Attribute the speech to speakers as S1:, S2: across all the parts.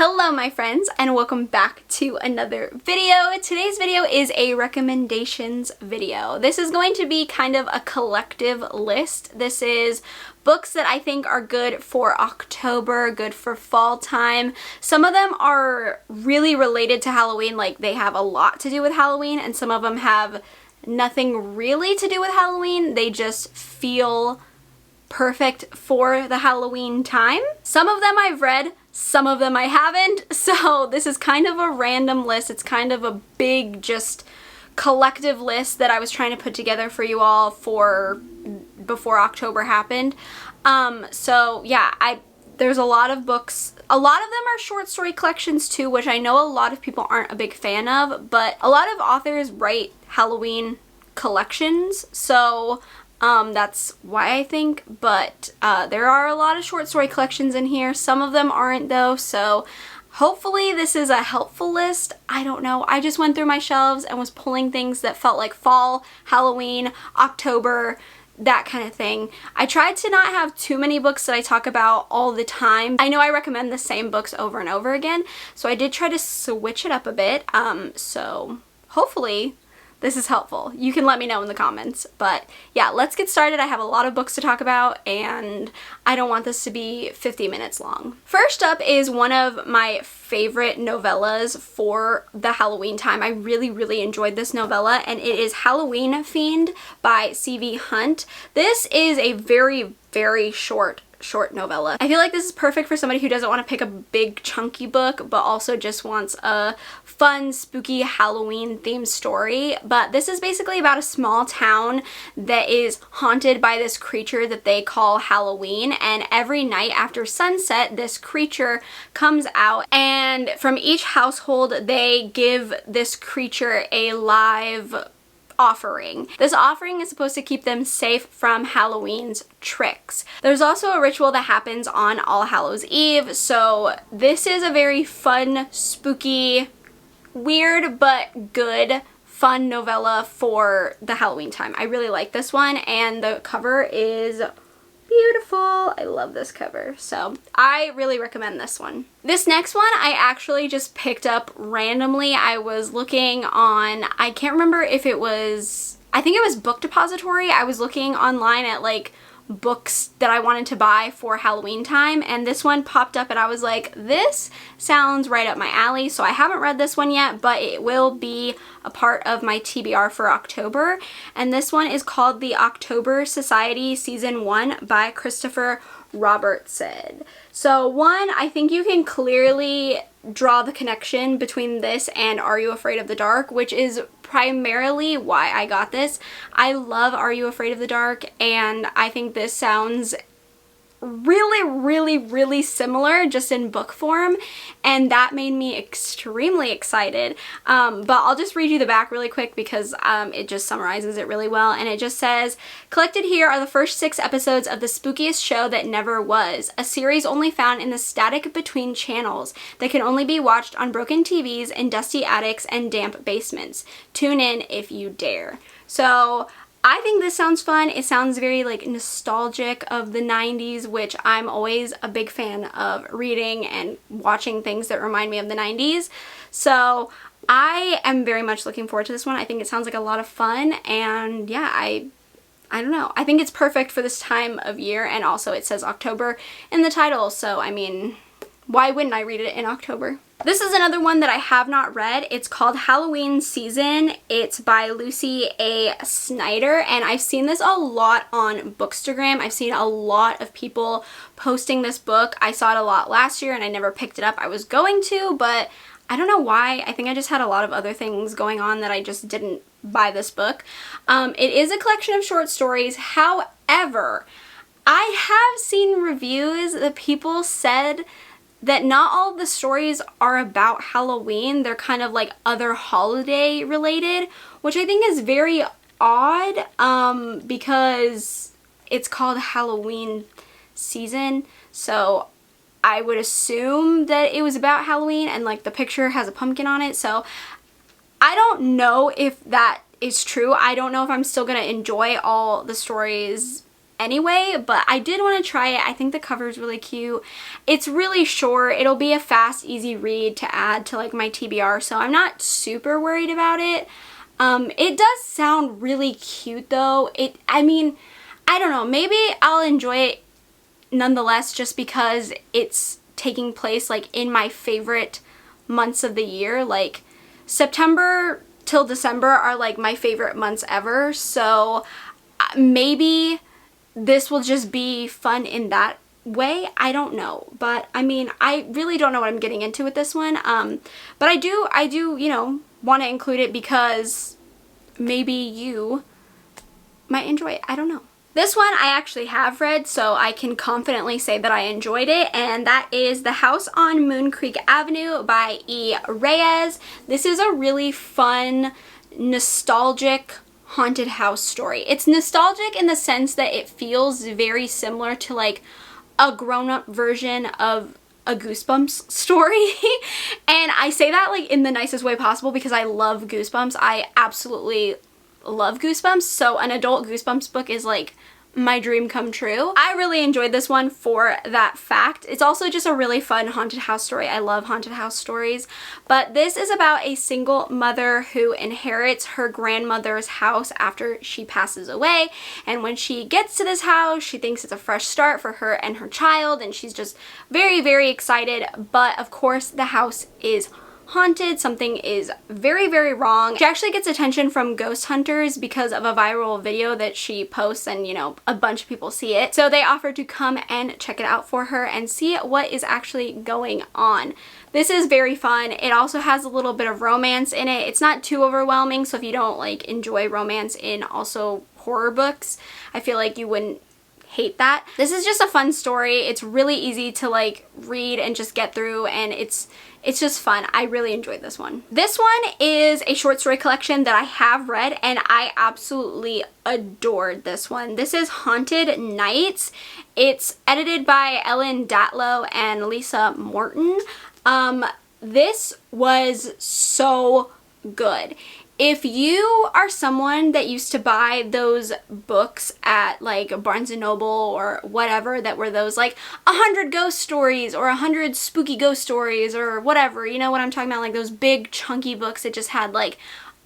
S1: Hello my friends and welcome back to another video. Today's video is a recommendations video. This is going to be kind of a collective list. This is books that I think are good for October, good for fall time. Some of them are really related to Halloween, like they have a lot to do with Halloween, and some of them have nothing really to do with Halloween. They just feel perfect for the Halloween time. Some of them I've read, some of them I haven't, so this is kind of a random list. It's kind of a big, just collective list that I was trying to put together for you all for before October happened. So yeah, there's a lot of books. A lot of them are short story collections too, which I know a lot of people aren't a big fan of, but a lot of authors write Halloween collections, so that's why I think, but there are a lot of short story collections in here. Some of them aren't though, so hopefully this is a helpful list. I don't know. I just went through my shelves and was pulling things that felt like fall, Halloween, October, that kind of thing. I tried to not have too many books that I talk about all the time. I know I recommend the same books over and over again, so I did try to switch it up a bit. So hopefully this is helpful. You can let me know in the comments. But yeah, let's get started. I have a lot of books to talk about and I don't want this to be 50 minutes long. First up is one of my favorite novellas for the Halloween time. I really enjoyed this novella, and it is Halloween Fiend by C.V. Hunt. This is a very short novella. I feel like this is perfect for somebody who doesn't want to pick a big chunky book but also just wants a fun spooky Halloween themed story. But this is basically about a small town that is haunted by this creature that they call Halloween, and every night after sunset this creature comes out, and from each household they give this creature a live offering. This offering is supposed to keep them safe from Halloween's tricks. There's also a ritual that happens on All Hallows Eve, so this is a very fun, spooky, weird but good fun novella for the Halloween time. I really like this one, and the cover is beautiful. I love this cover, so I really recommend this one. This next one I actually just picked up randomly. I was looking on, I can't remember if it was, I think it was Book Depository. I was looking online at like books that I wanted to buy for Halloween time, and this one popped up and I was like, this sounds right up my alley. So I haven't read this one yet, but it will be a part of my TBR for October, and this one is called The October Society Season 1 by Christopher Robertson. So one, I think you can clearly draw the connection between this and Are You Afraid of the Dark, which is primarily why I got this. I love Are You Afraid of the Dark, and I think this sounds really similar, just in book form, and that made me extremely excited. But I'll just read you the back really quick because it just summarizes it really well, and it just says, collected here are the first 6 episodes of the spookiest show that never was, a series only found in the static between channels that can only be watched on broken TVs in dusty attics and damp basements. Tune in if you dare. So I think this sounds fun. It sounds very like nostalgic of the 90s, which I'm always a big fan of reading and watching things that remind me of the 90s. So I am very much looking forward to this one. I think it sounds like a lot of fun, and yeah, I don't know. I think it's perfect for this time of year, and also it says October in the title, so I mean, why wouldn't I read it in October? This is another one that I have not read. It's called Halloween Season. It's by Lucy A. Snyder, and I've seen this a lot on Bookstagram. I've seen a lot of people posting this book. I saw it a lot last year and I never picked it up. I was going to, but I don't know why. I think I just had a lot of other things going on that I just didn't buy this book. It is a collection of short stories. However, I have seen reviews that people said that not all of the stories are about Halloween. They're kind of like other holiday related, which I think is very odd because it's called Halloween Season. So I would assume that it was about Halloween, and like the picture has a pumpkin on it. So I don't know if that is true. I don't know if I'm still gonna enjoy all the stories anyway, but I did want to try it. I think the cover is really cute. It's really short. It'll be a fast, easy read to add to like my TBR, so I'm not super worried about it. It does sound really cute though. I mean, I don't know, maybe I'll enjoy it nonetheless just because it's taking place like in my favorite months of the year. Like September till December are like my favorite months ever, so maybe this will just be fun in that way. I don't know, but I mean, I really don't know what I'm getting into with this one, but I do, you know, want to include it because maybe you might enjoy it. I don't know. This one I actually have read, so I can confidently say that I enjoyed it, and that is The House on Moon Creek Avenue by E. Reyes. This is a really fun, nostalgic haunted house story. It's nostalgic in the sense that it feels very similar to like a grown-up version of a Goosebumps story. And I say that like in the nicest way possible because I love Goosebumps. I absolutely love Goosebumps, so an adult Goosebumps book is like my dream come true. I really enjoyed this one for that fact. It's also just a really fun haunted house story. I love haunted house stories, but this is about a single mother who inherits her grandmother's house after she passes away, and when she gets to this house, she thinks it's a fresh start for her and her child, and she's just very, very excited, but of course the house is haunted. Something is very, very wrong. She actually gets attention from ghost hunters because of a viral video that she posts, and you know, a bunch of people see it. So they offered to come and check it out for her and see what is actually going on. This is very fun. It also has a little bit of romance in it. It's not too overwhelming, so if you don't like enjoy romance in also horror books, I feel like you wouldn't hate that. This is just a fun story. It's really easy to like read and just get through, and it's just fun. I really enjoyed this one. This one is a short story collection that I have read, and I absolutely adored this one. This is Haunted Nights. It's edited by Ellen Datlow and Lisa Morton. This was so good. If you are someone that used to buy those books at like Barnes & Noble or whatever that were those like 100 ghost stories or 100 spooky ghost stories or whatever, you know what I'm talking about, like those big chunky books that just had like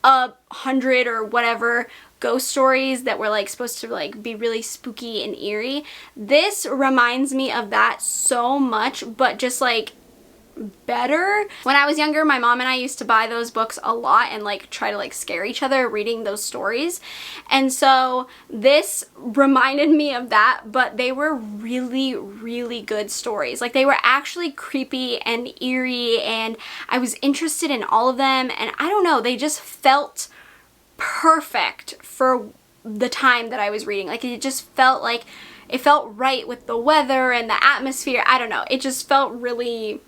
S1: 100 or whatever ghost stories that were like supposed to like be really spooky and eerie. This reminds me of that so much, but just like better. When I was younger, my mom and I used to buy those books a lot and like try to like scare each other reading those stories, and so this reminded me of that, but they were really, really good stories. Like they were actually creepy and eerie, and I was interested in all of them, and I don't know, they just felt perfect for the time that I was reading. Like it just felt like it felt right with the weather and the atmosphere. I don't know, it just felt really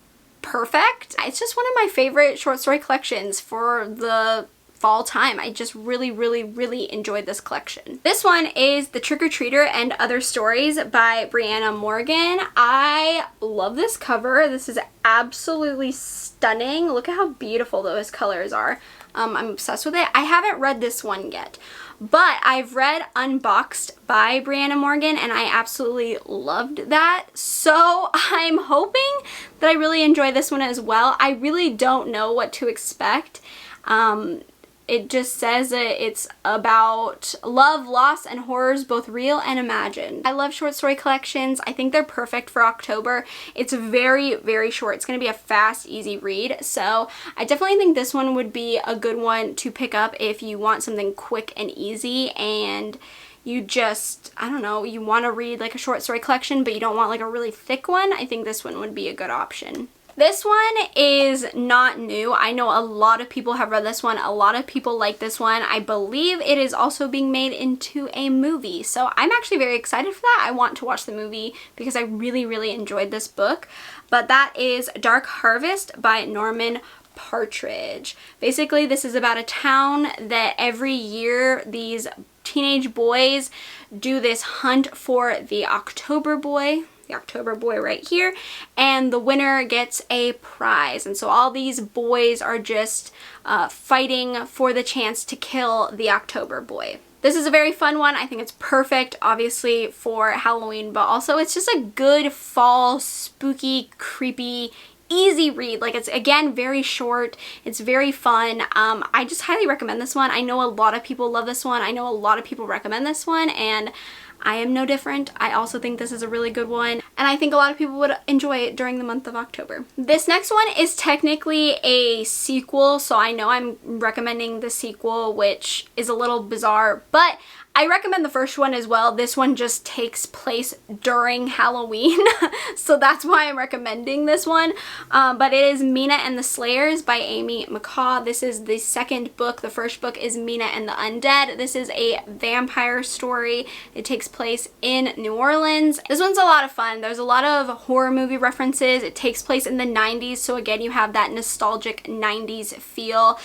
S1: perfect. It's just one of my favorite short story collections for the fall time. I just really, really, really enjoyed this collection. This one is The TrickorTreater and Other Stories by Brianna Morgan. I love this cover. This is absolutely stunning. Look at how beautiful those colors are. I'm obsessed with it. I haven't read this one yet, but I've read Unboxed by Brianna Morgan, and I absolutely loved that. So I'm hoping that I really enjoy this one as well. I really don't know what to expect. It just says that it's about love, loss, and horrors, both real and imagined. I love short story collections. I think they're perfect for October. It's very, very short. It's going to be a fast, easy read. So I definitely think this one would be a good one to pick up if you want something quick and easy, and you just, I don't know, you want to read like a short story collection, but you don't want like a really thick one. I think this one would be a good option. This one is not new. I know a lot of people have read this one. A lot of people like this one. I believe it is also being made into a movie. So I'm actually very excited for that. I want to watch the movie because I really, really enjoyed this book. But that is Dark Harvest by Norman Partridge. Basically, this is about a town that every year these teenage boys do this hunt for the October boy. The October boy right here, and the winner gets a prize. And so all these boys are just fighting for the chance to kill the October boy. This is a very fun one. I think it's perfect, obviously, for Halloween, but also it's just a good fall, spooky, creepy, easy read. Like, it's, again, very short. It's very fun. I just highly recommend this one. I know a lot of people love this one. I know a lot of people recommend this one, and I am no different. I also think this is a really good one, and I think a lot of people would enjoy it during the month of October. This next one is technically a sequel, so I know I'm recommending the sequel, which is a little bizarre, but I recommend the first one as well. This one just takes place during Halloween, so that's why I'm recommending this one. But it is Mina and the Slayers by Amy McCaw. This is the second book. The first book is Mina and the Undead. This is a vampire story. It takes place in New Orleans. This one's a lot of fun. There's a lot of horror movie references. It takes place in the 90s, so again, you have that nostalgic 90s feel.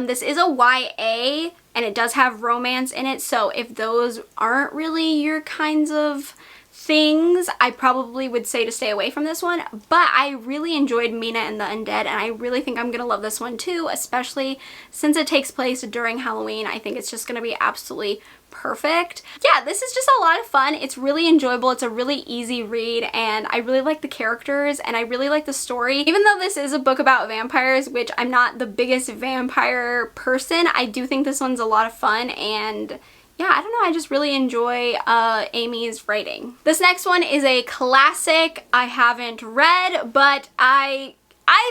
S1: This is a YA, and it does have romance in it, so if those aren't really your kinds of things, I probably would say to stay away from this one. But I really enjoyed Mina and the Undead, and I really think I'm gonna love this one too, especially since it takes place during Halloween. I think it's just gonna be absolutely perfect. Yeah, this is just a lot of fun. It's really enjoyable. It's a really easy read, and I really like the characters, and I really like the story. Even though this is a book about vampires, which I'm not the biggest vampire person, I do think this one's a lot of fun, and yeah, I don't know, I just really enjoy Amy's writing. This next one is a classic I haven't read, but I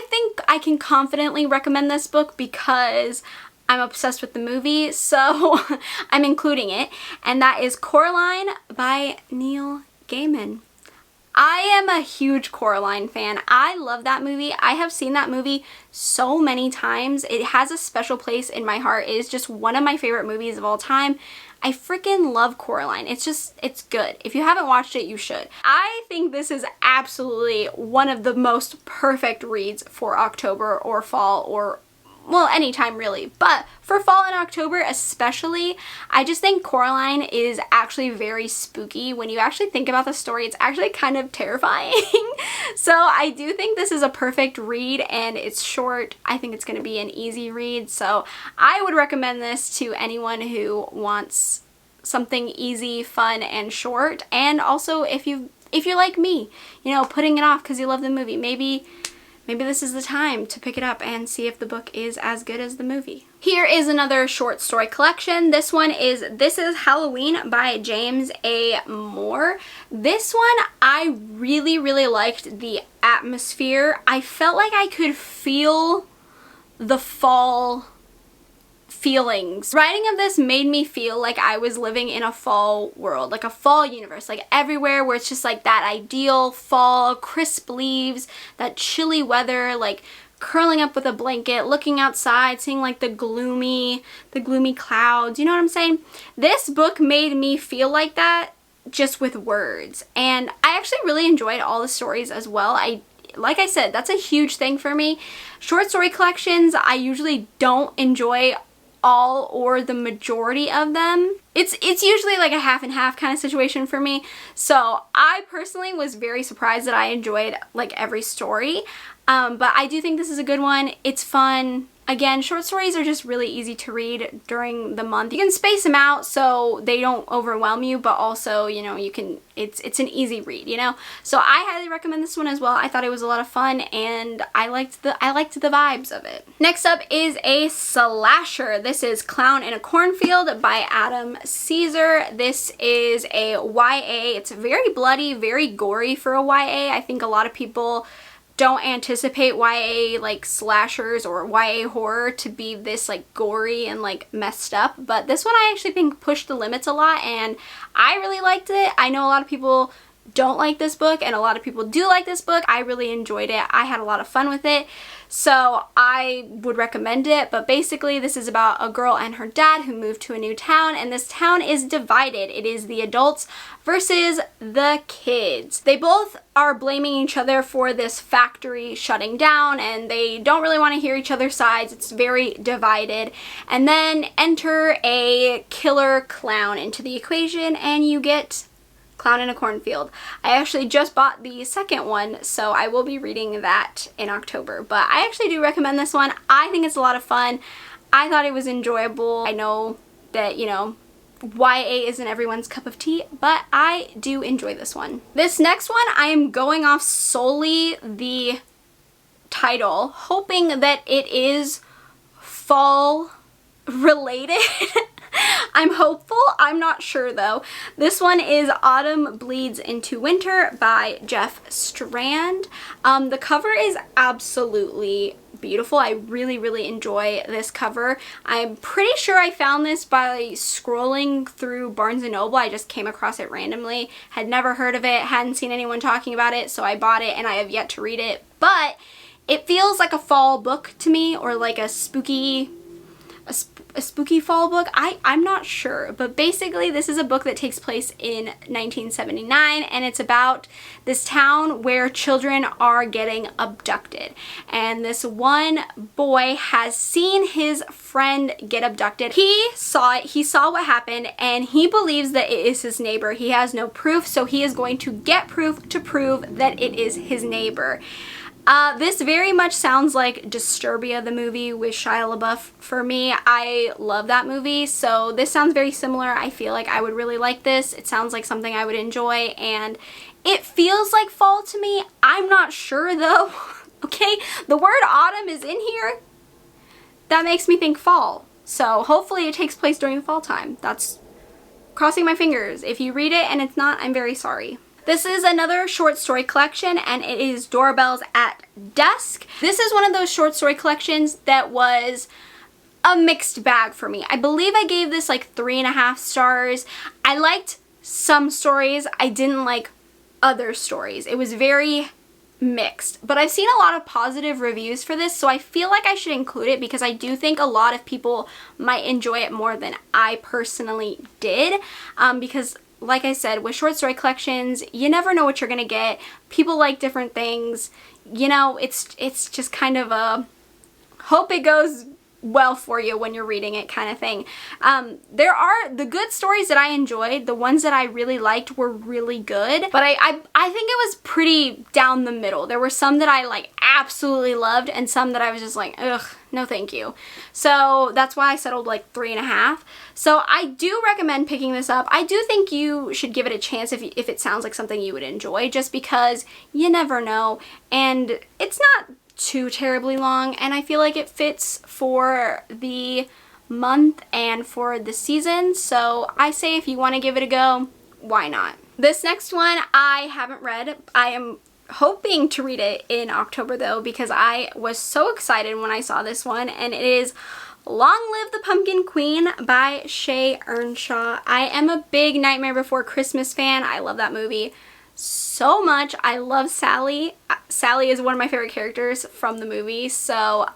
S1: think I can confidently recommend this book because I'm obsessed with the movie, so I'm including it, and that is Coraline by Neil Gaiman. I am a huge Coraline fan. I love that movie. I have seen that movie so many times. It has a special place in my heart. It is just one of my favorite movies of all time. I freaking love Coraline. It's good. If you haven't watched it, you should. I think this is absolutely one of the most perfect reads for October or fall, or well, anytime really, but for fall and October especially, I just think Coraline is actually very spooky. When you actually think about the story, it's actually kind of terrifying. So I do think this is a perfect read, and it's short. I think it's going to be an easy read, so I would recommend this to anyone who wants something easy, fun, and short. And also, if you're like me, you know, putting it off because you love the movie, maybe this is the time to pick it up and see if the book is as good as the movie. Here is another short story collection. This is Halloween by James A. Moore. This one, I really, really liked the atmosphere. I felt like I could feel the fall feelings. Writing of this made me feel like I was living in a fall world, like a fall universe, like everywhere where it's just like that ideal fall, crisp leaves, that chilly weather, like curling up with a blanket, looking outside, seeing like the gloomy clouds, you know what I'm saying? This book made me feel like that just with words, and I actually really enjoyed all the stories as well. Like I said, that's a huge thing for me. Short story collections, I usually don't enjoy all or the majority of them. It's usually like a half and half kind of situation for me. So I personally was very surprised that I enjoyed like every story. But I do think this is a good one. It's fun. Again, short stories are just really easy to read during the month. You can space them out so they don't overwhelm you, but also, you know, it's an easy read, you know? So I highly recommend this one as well. I thought it was a lot of fun, and I liked the vibes of it. Next up is a slasher. This is Clown in a Cornfield by Adam Caesar. This is a YA. It's very bloody, very gory for a YA. I think a lot of people don't anticipate YA like slashers or YA horror to be this like gory and like messed up, but this one I actually think pushed the limits a lot, and I really liked it. I know a lot of people don't like this book, and a lot of people do like this book. I really enjoyed it. I had a lot of fun with it, so I would recommend it. But basically this is about a girl and her dad who moved to a new town, and this town is divided. It is the adults versus the kids. They both are blaming each other for this factory shutting down, and they don't really want to hear each other's sides. It's very divided. And then enter a killer clown into the equation, and you get Clown in a Cornfield. I actually just bought the second one, so I will be reading that in October. But I actually do recommend this one. I think it's a lot of fun. I thought it was enjoyable. I know that, you know, YA isn't everyone's cup of tea, but I do enjoy this one. This next one, I am going off solely the title, hoping that it is fall related. I'm hopeful. I'm not sure though. This one is Autumn Bleeds into Winter by Jeff Strand. The cover is absolutely beautiful. I really enjoy this cover. I'm pretty sure I found this by scrolling through Barnes & Noble. I just came across it randomly, had never heard of it, hadn't seen anyone talking about it, so I bought it and I have yet to read it. But it feels like a fall book to me, or like a spooky fall book. I'm not sure, but basically this is a book that takes place in 1979, and it's about this town where children are getting abducted, and this one boy has seen his friend get abducted. He saw it, he saw what happened, and he believes that it is his neighbor. He has no proof, so he is going to get proof to prove that it is his neighbor. This very much sounds like Disturbia, the movie with Shia LaBeouf for me. I love that movie, so this sounds very similar. I feel like I would really like this. It sounds like something I would enjoy, and it feels like fall to me. I'm not sure though. Okay, the word autumn is in here. That makes me think fall. So hopefully it takes place during the fall time. That's crossing my fingers. If you read it and it's not, I'm very sorry. This is another short story collection, and it is Doorbells at Dusk. This is one of those short story collections that was a mixed bag for me. I believe I gave this like 3.5 stars. I liked some stories. I didn't like other stories. It was very mixed, but I've seen a lot of positive reviews for this, so I feel like I should include it because I do think a lot of people might enjoy it more than I personally did, because like I said, with short story collections, you never know what you're gonna get. People like different things. You know, it's just kind of a hope it goes well for you when you're reading it kind of thing. There are the good stories that I enjoyed. The ones that I really liked were really good, but I think it was pretty down the middle. There were some that I like absolutely loved, and some that I was just like, ugh, no thank you. So that's why I settled like 3.5. So I do recommend picking this up. I do think you should give it a chance if it sounds like something you would enjoy, just because you never know, and it's not too terribly long, and I feel like it fits for the month and for the season, so I say if you want to give it a go, why not? This next one I haven't read. I am hoping to read it in October though, because I was so excited when I saw this one, and it is Long Live the Pumpkin Queen by Shay Earnshaw. I am a big Nightmare Before Christmas fan. I love that movie so much. I love Sally. Sally is one of my favorite characters from the movie, so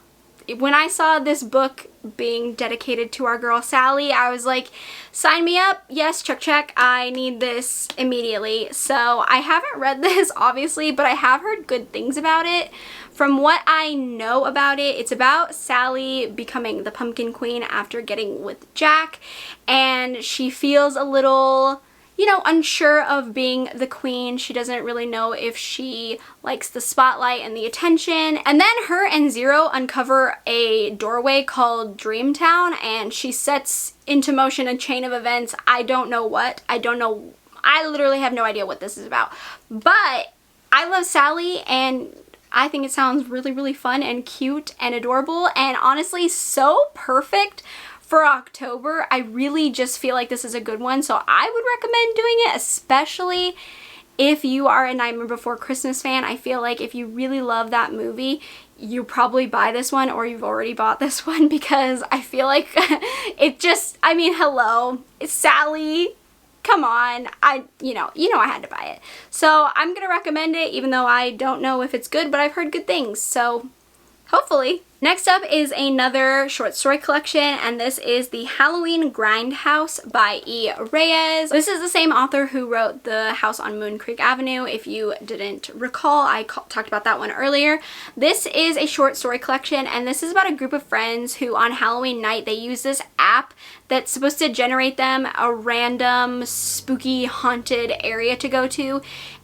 S1: when I saw this book being dedicated to our girl Sally, I was like, sign me up. Yes, check. I need this immediately. So I haven't read this obviously, but I have heard good things about it. From what I know about it, it's about Sally becoming the Pumpkin Queen after getting with Jack, and she feels a little, you know, unsure of being the queen. She doesn't really know if she likes the spotlight and the attention. And then her and Zero uncover a doorway called Dreamtown, and she sets into motion a chain of events. I don't know what. I literally have no idea what this is about. But I love Sally, and I think it sounds really fun and cute and adorable, and honestly so perfect for October. I really just feel like this is a good one, so I would recommend doing it, especially if you are a Nightmare Before Christmas fan. I feel like if you really love that movie, you probably buy this one, or you've already bought this one, because I feel like it just, I mean, hello, it's Sally. Come on, you know I had to buy it. So I'm gonna recommend it, even though I don't know if it's good, but I've heard good things, so hopefully. Next up is another short story collection, and this is The Halloween Grindhouse by E. Reyes. This is the same author who wrote The House on Moon Creek Avenue. If you didn't recall, I talked about that one earlier. This is a short story collection, and this is about a group of friends who on Halloween night, they use this app that's supposed to generate them a random spooky haunted area to go to.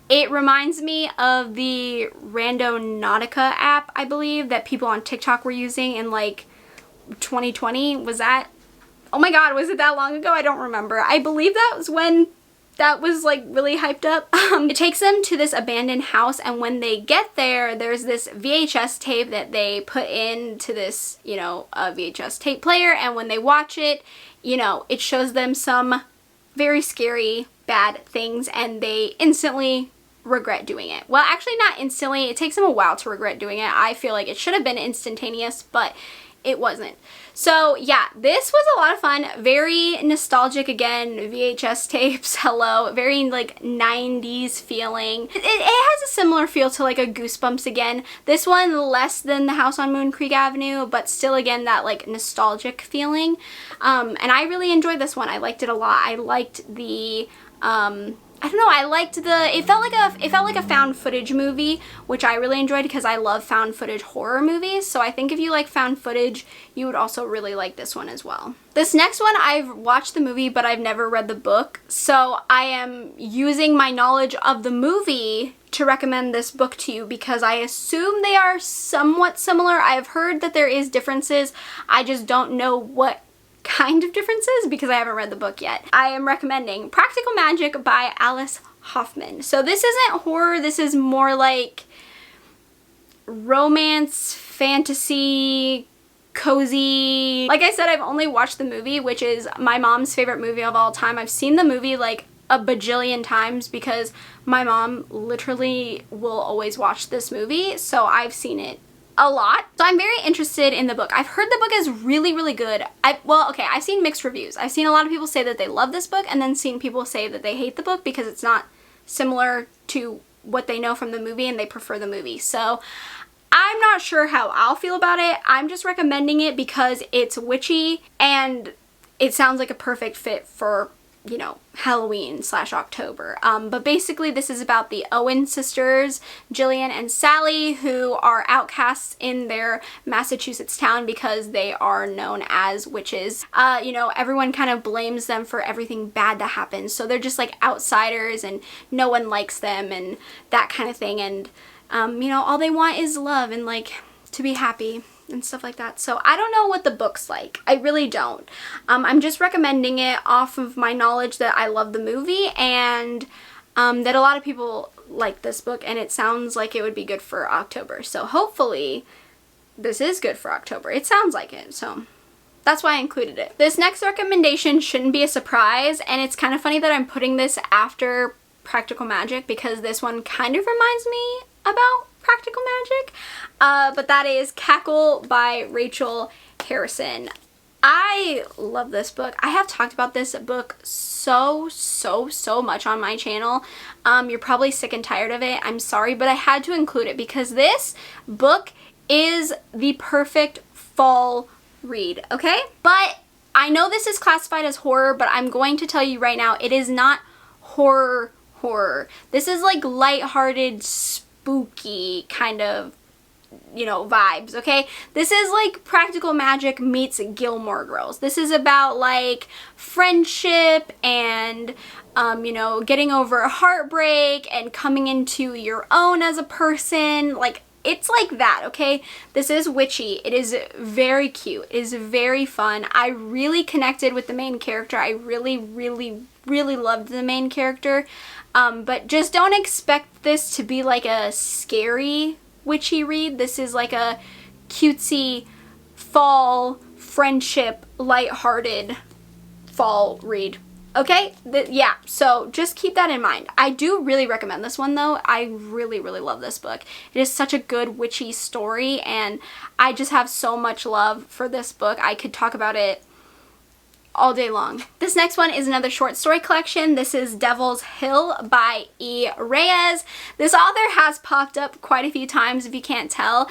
S1: It reminds me of the Randonautica app, I believe, that people on TikTok were using in like 2020. Was that Oh my god, was it that long ago? I don't remember. I believe that was when that was like really hyped up. It takes them to this abandoned house, and when they get there, there's this VHS tape that they put into this, you know, VHS tape player, and when they watch it, you know, it shows them some very scary, bad things, and they instantly regret doing it. Well, actually not instantly. It takes them a while to regret doing it. I feel like it should have been instantaneous, but it wasn't. So yeah, this was a lot of fun. Very nostalgic again, VHS tapes, hello. Very like 90s feeling. It has a similar feel to like a Goosebumps again. This one less than The House on Moon Creek Avenue, but still again that like nostalgic feeling. And I really enjoyed this one. I liked it a lot. I liked the I don't know, I liked it felt like a found footage movie, which I really enjoyed because I love found footage horror movies. So I think if you like found footage, you would also really like this one as well. This next one, I've watched the movie, but I've never read the book. So I am using my knowledge of the movie to recommend this book to you because I assume they are somewhat similar. I've heard that there is differences. I just don't know what kind of differences because I haven't read the book yet. I am recommending Practical Magic by Alice Hoffman. So this isn't horror, this is more like romance, fantasy, cozy. Like I said, I've only watched the movie, which is my mom's favorite movie of all time. I've seen the movie like a bajillion times because my mom literally will always watch this movie, so I've seen it a lot. So I'm very interested in the book. I've heard the book is really, really good. I've seen mixed reviews. I've seen a lot of people say that they love this book and then seen people say that they hate the book because it's not similar to what they know from the movie and they prefer the movie. So I'm not sure how I'll feel about it. I'm just recommending it because it's witchy and it sounds like a perfect fit for, you know, Halloween / October. But basically this is about the Owen sisters, Jillian and Sally, who are outcasts in their Massachusetts town because they are known as witches. You know, everyone kind of blames them for everything bad that happens. So they're just like outsiders and no one likes them and that kind of thing. And, you know, all they want is love and like to be happy and stuff like that. So I don't know what the book's like. I really don't. I'm just recommending it off of my knowledge that I love the movie and that a lot of people like this book and it sounds like it would be good for October. So hopefully this is good for October. It sounds like it, so that's why I included it. This next recommendation shouldn't be a surprise, and it's kind of funny that I'm putting this after Practical Magic because this one kind of reminds me about Practical Magic, but that is Cackle by Rachel Harrison. I love this book. I have talked about this book so much on my channel. You're probably sick and tired of it. I'm sorry, but I had to include it because this book is the perfect fall read, okay? But I know this is classified as horror, but I'm going to tell you right now, it is not horror. This is like lighthearted, spooky kind of, you know, vibes, okay? This is like Practical Magic meets Gilmore Girls. This is about like friendship and, you know, getting over a heartbreak and coming into your own as a person. Like, it's like that, okay? This is witchy. It is very cute. It is very fun. I really connected with the main character. I really loved the main character. But just don't expect this to be like a scary witchy read. This is like a cutesy fall friendship lighthearted fall read. Okay? Yeah, so just keep that in mind. I do really recommend this one though. I really love this book. It is such a good witchy story and I just have so much love for this book. I could talk about it all day long. This next one is another short story collection. This is Devil's Hill by E. Reyes. This author has popped up quite a few times if you can't tell.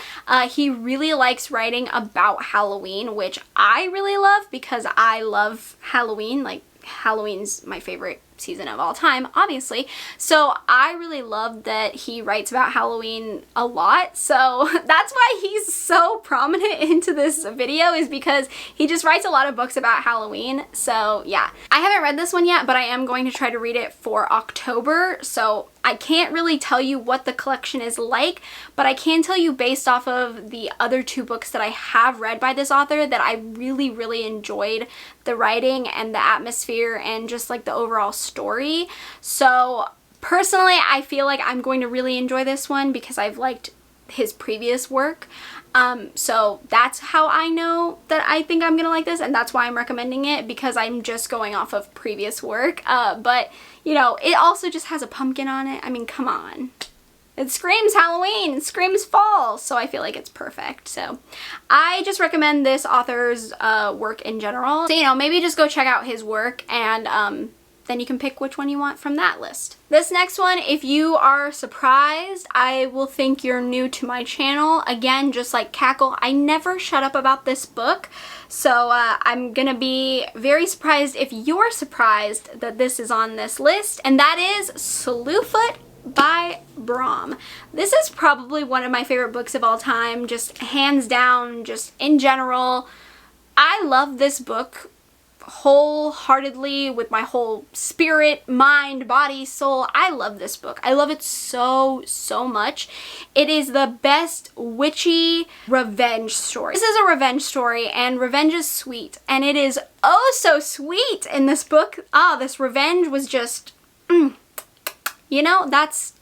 S1: He really likes writing about Halloween, which I really love because I love Halloween. Like, Halloween's my favorite season of all time, obviously. So I really love that he writes about Halloween a lot. So that's why he's so prominent into this video, is because he just writes a lot of books about Halloween. So yeah, I haven't read this one yet, but I am going to try to read it for October. So I can't really tell you what the collection is like, but I can tell you based off of the other 2 books that I have read by this author that I really, really enjoyed the writing and the atmosphere and just like the overall story. So personally, I feel like I'm going to really enjoy this one because I've liked his previous work. So that's how I know that I think I'm gonna like this, and that's why I'm recommending it, because I'm just going off of previous work. But you know, it also just has a pumpkin on it. I mean, come on. It screams Halloween, it screams fall, so I feel like it's perfect. So I just recommend this author's work in general. So, you know, maybe just go check out his work, and then you can pick which one you want from that list. This next one, if you are surprised, I will think you're new to my channel. Again, just like Cackle, I never shut up about this book. So I'm gonna be very surprised if you're surprised that this is on this list, and that is Salufoot by Brom. This is probably one of my favorite books of all time, just hands down, just in general. I love this book wholeheartedly with my whole spirit, mind, body, soul. I love this book. I love it so, so much. It is the best witchy revenge story. This is a revenge story, and revenge is sweet, and it is oh so sweet in this book. This revenge was just, you know, that's,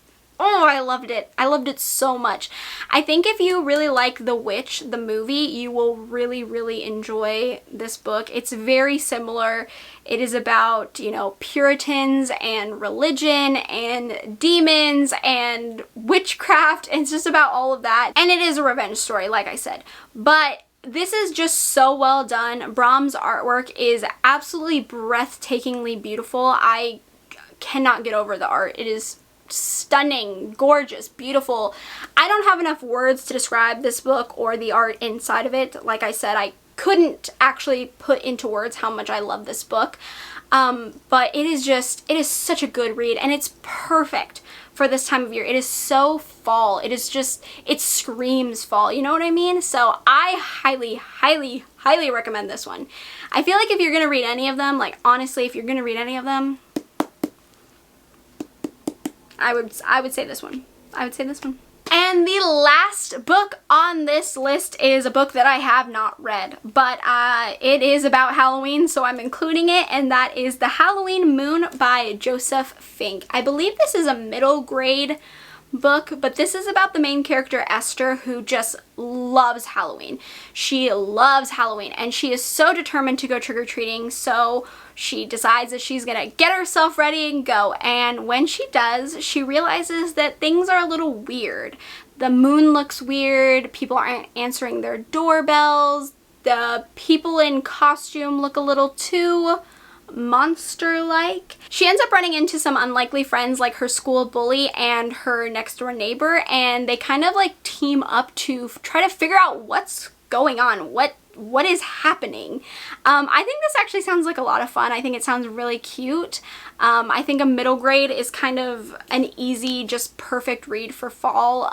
S1: oh, I loved it. I loved it so much. I think if you really like The Witch, the movie, you will really, really enjoy this book. It's very similar. It is about, you know, Puritans and religion and demons and witchcraft. It's just about all of that. And it is a revenge story, like I said. But this is just so well done. Brom's artwork is absolutely breathtakingly beautiful. I cannot get over the art. It is stunning, gorgeous, beautiful. I don't have enough words to describe this book or the art inside of it. Like I said, I couldn't actually put into words how much I love this book. But it is such a good read, and it's perfect for this time of year. It is so fall. It is just, it screams fall. You know what I mean? So I highly, highly, highly recommend this one. I feel like if you're gonna read any of them, like honestly, if you're gonna read any of them, I would say this one. I would say this one. And the last book on this list is a book that I have not read, but it is about Halloween, so I'm including it, and that is The Halloween Moon by Joseph Fink. I believe this is a middle grade book, but this is about the main character Esther, who just loves Halloween. She loves Halloween, and she is so determined to go trick-or-treating, so she decides that she's gonna get herself ready and go. And when she does, she realizes that things are a little weird. The moon looks weird, people aren't answering their doorbells, the people in costume look a little too monster-like. She ends up running into some unlikely friends like her school bully and her next door neighbor, and they kind of like team up to try to figure out what's going on, what is happening. I think this actually sounds like a lot of fun. I think it sounds really cute. I think a middle grade is kind of an easy, just perfect read for fall.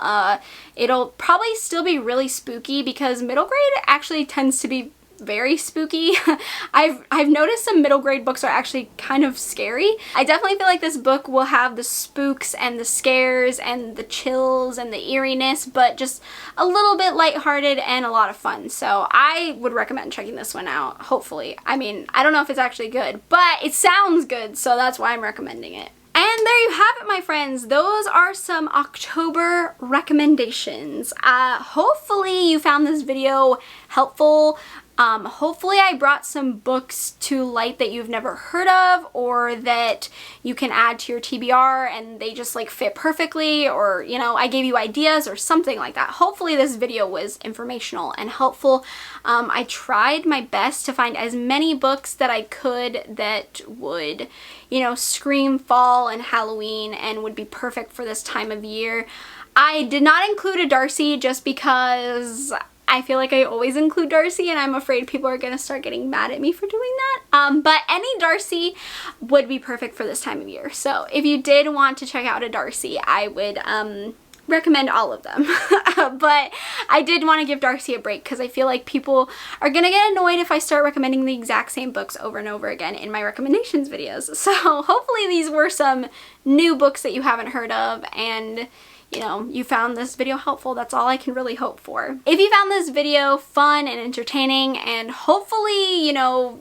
S1: It'll probably still be really spooky because middle grade actually tends to be very spooky. I've noticed some middle grade books are actually kind of scary. I definitely feel like this book will have the spooks and the scares and the chills and the eeriness, but just a little bit lighthearted and a lot of fun. So I would recommend checking this one out, hopefully. I mean, I don't know if it's actually good, but it sounds good, so that's why I'm recommending it. And there you have it, my friends. Those are some October recommendations. Hopefully you found this video helpful. Hopefully I brought some books to light that you've never heard of, or that you can add to your TBR and they just like fit perfectly, or you know, I gave you ideas or something like that. Hopefully this video was informational and helpful. I tried my best to find as many books that I could that would, you know, scream fall and Halloween and would be perfect for this time of year. I did not include a Darcy just because I feel like I always include Darcy, and I'm afraid people are gonna start getting mad at me for doing that. But any Darcy would be perfect for this time of year. So if you did want to check out a Darcy, I would recommend all of them. But I did want to give Darcy a break because I feel like people are gonna get annoyed if I start recommending the exact same books over and over again in my recommendations videos. So hopefully these were some new books that you haven't heard of, and you know, you found this video helpful. That's all I can really hope for. If you found this video fun and entertaining, and hopefully, you know,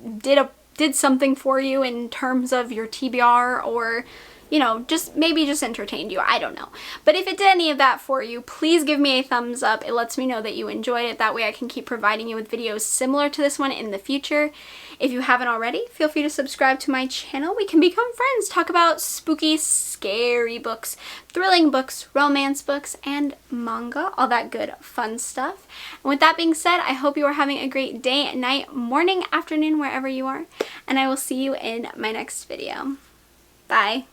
S1: did something for you in terms of your TBR, or you know, maybe just entertained you, I don't know. But if it did any of that for you, please give me a thumbs up. It lets me know that you enjoyed it. That way I can keep providing you with videos similar to this one in the future. If you haven't already, feel free to subscribe to my channel. We can become friends, talk about spooky, scary books, thrilling books, romance books, and manga, all that good fun stuff. And with that being said, I hope you are having a great day, night, morning, afternoon, wherever you are, and I will see you in my next video. Bye.